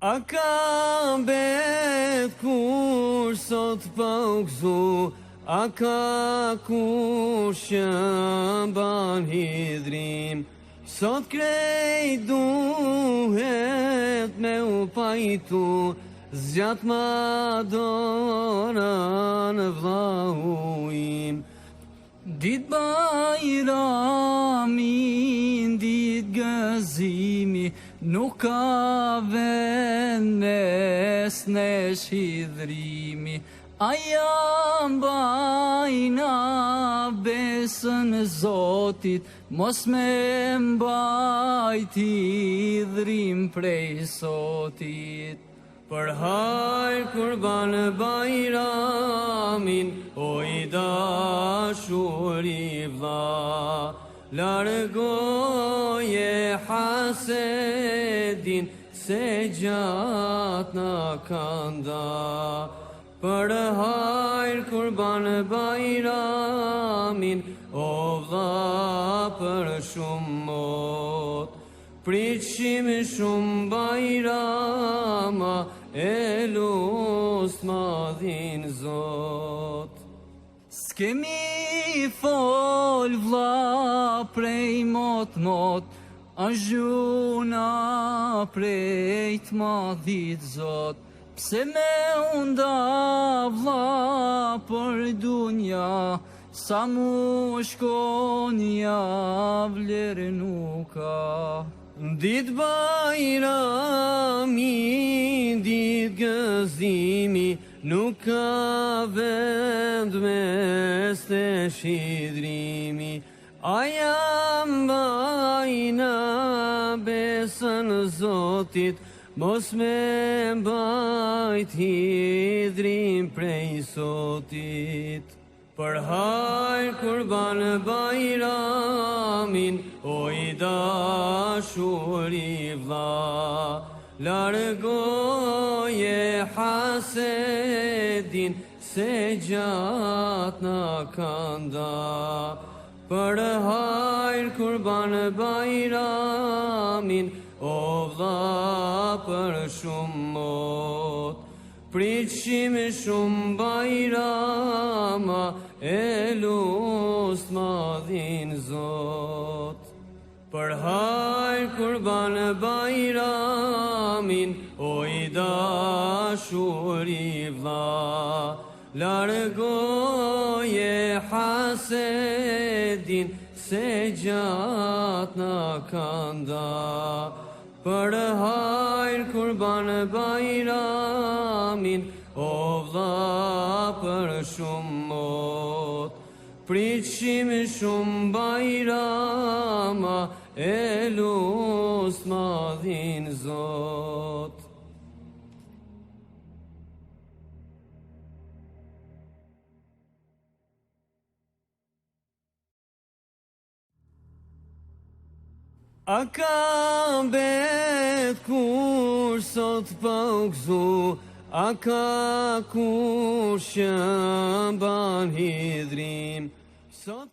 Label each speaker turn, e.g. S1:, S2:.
S1: A ka bet kur sot pa u gëzu, a ka kur që ban hidrim, sot krejt duhet me u pajtu, zgjat ma dora në vllau im.
S2: Dit bajramin, dit gëzimi, nuk ka vend mes nesh hidhrimi. Aja mbajna besën Zotit, mos me mbajt hidhrim prej sotit.
S1: Për hajr kurban bajramin, o i dashur i vlla, largoje hasedin se gjat na kanda. Për hajr kurban bajramin, o vlla për shumë mot, pritshim shumë bajrama, e lus madhin Zot.
S2: S'kemi fol vlla prej mot, a gjuna prej t'madhit Zot. Pse me unda vlla për dunja, sa mu shkonja vlerë nuk ka.
S1: Dit bajrami, dit gëzimi, nuk ka vend mes të shidrimi. Aja mbajna besën Zotit, mos me mbajt hidrim prej sotit. Për hajr kurban bajramin, o i dashur i vlla, largoje hasedin se gjat na kanda. Për hajr kurban bajramin, o vlla për shumë mot, pritshim shumë bajrama, e lus madhin Zot. Për hajr kurban bajramin, o i dashur i vlla, largoje hasedin se gjat na kanda. Për hajr kurban bajramin, o vlla për shumë mot, pritshim shumë bajrama, e lus madhin Zot. A ka bet kur sot pa u gëzu, a ka kur që ban hidrim, sot